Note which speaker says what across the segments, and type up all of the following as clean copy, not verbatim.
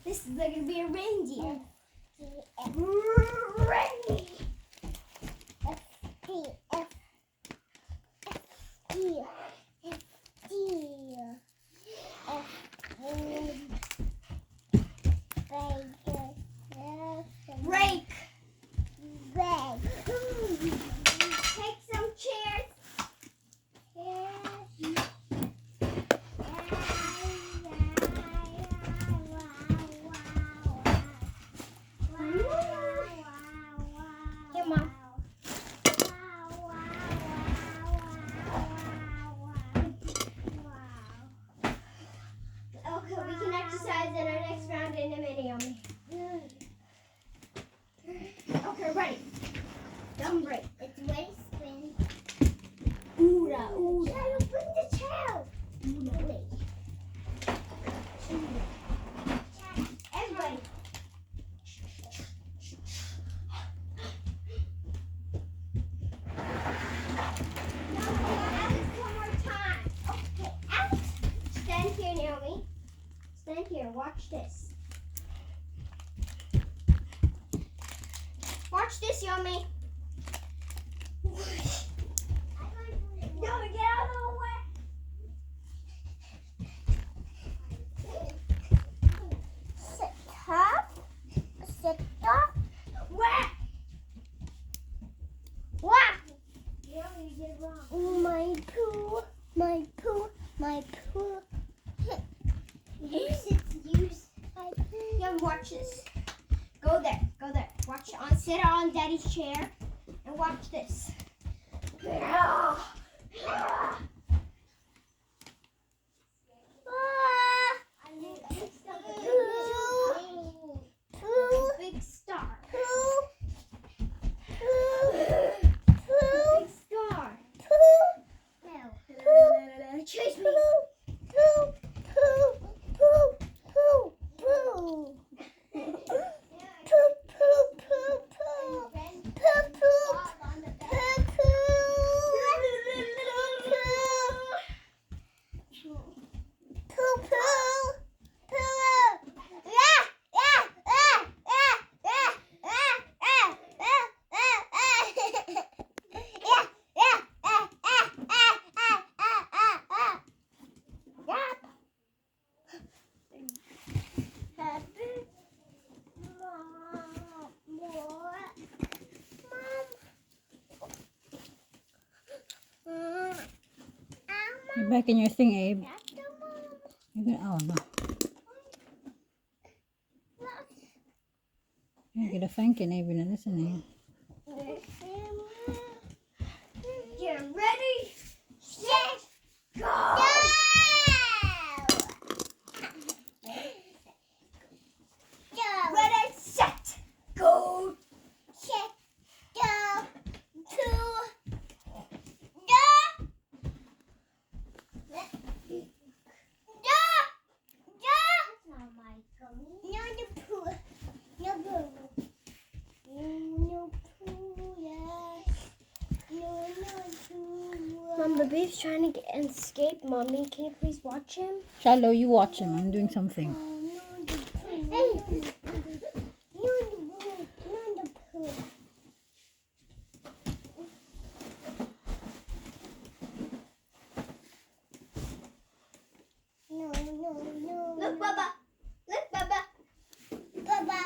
Speaker 1: This is going to be a reindeer. Rake. Take some chairs. Here, Mom. Okay, we can exercise in our next round in a minute, Yummy. Okay, ready. Dumb break. It's ready, spin. Oora, oora. Shadow, bring the chair. Oora, wait. Everybody. Alex, one more time. Okay, Alex. Stand here, Naomi. Stand here. Watch this. Watch this, Yummy. Yummy, get out of the way. Sit up. Sit up. Where? What? Yummy, you did it wrong. My poo. My poo. My poo. Use. Yummy, watch this. Go there. Go there. Watch on. Sit on Daddy's chair and watch this. Big star. Big star. Chase me.
Speaker 2: You're back in your thing, Abe. You're gonna, oh no. You're gonna thank you, Abe, na listening.
Speaker 1: Get ready, set, go! Ready, set, go! Set, go, two, go! Mom, the baby's trying to escape. Mommy, can you please watch him?
Speaker 2: Shallow, you watch him. I'm doing something.
Speaker 1: Hey! Look, Baba. Look, Baba. Baba.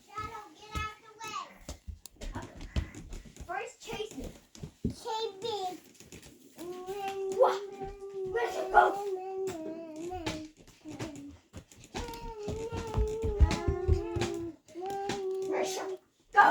Speaker 1: Shadow, get out the way. First, chase me. Chase me. What? Where's your boat? Where's your go?